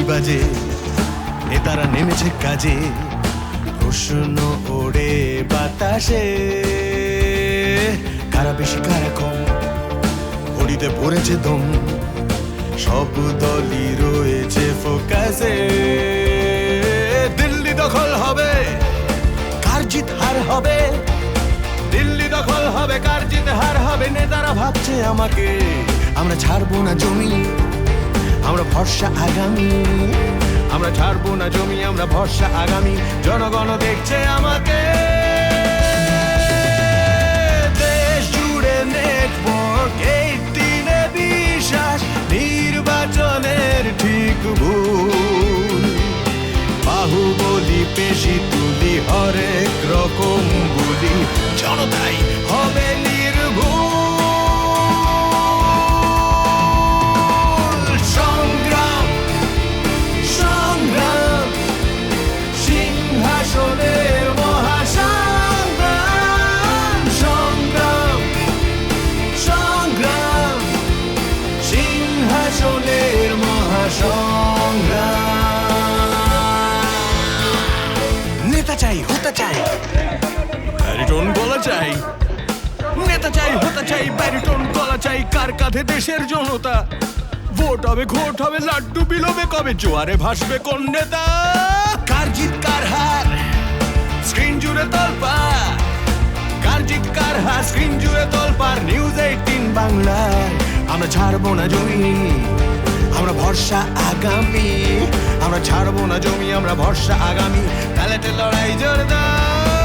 বাজে, নেতারা নেমেছে কাজে, প্রশ্ন ওড়ে বাতাসে, কারা বেশি কারা কম, ঘড়িতে পড়েছে দম, সব দলই রয়েছে ফোকাসে। দিল্লি দখল হবে, কার জিত হার হবে, দিল্লি দখল হবে, কার জিত হার হবে। নেতারা ভাবছে আমাকে, আমরা ছাড়বো না জমি, আমরা ভরসা আগামী, আমরা ছাড়বো না জমি, আমরা ভরসা আগামী। জনগণ দেখছে আমাকে, দেশ জুড়ে নেটওয়ার্ক, এই দিনে বিশ্বাস, নির্বাচনের ঠিক ভুল, বাহুবলি পেশি তুলি, হরেক রকম বলি, জনতাই হবে নির্ভুল। সংগ্রাম সংগ্রাম সিংহাসনের মহাসংগ্রাম, সংগ্রাম সংগ্রাম সিংহাসনের মহাসংগ্রাম। নেতা চাই, হতে চাই, ব্যারিটোন গলা চাই, নেতা চাই, হতে চাই, ব্যারিটোন গলা চাই। কার কাঁধে দেশের জনতা, ভোট হবে ঘোট হবে, লাড্ডু বিলোবে কবে, জোয়ারে ভাসবে কোন নেতা। কার জিত কার হার, স্ক্রিন জুড়ে তোলপাড়, কার জিত কার হার, স্ক্রিন জুড়ে তোলপাড়। নিউজ 18 বাংলায় আমরা ছাড়বো না জমি, আমরা ভরসা আগামী, আমরা ছাড়বো না জমি, আমরা ভরসা আগামী। ব্যালেটে লড়াই জোরদার।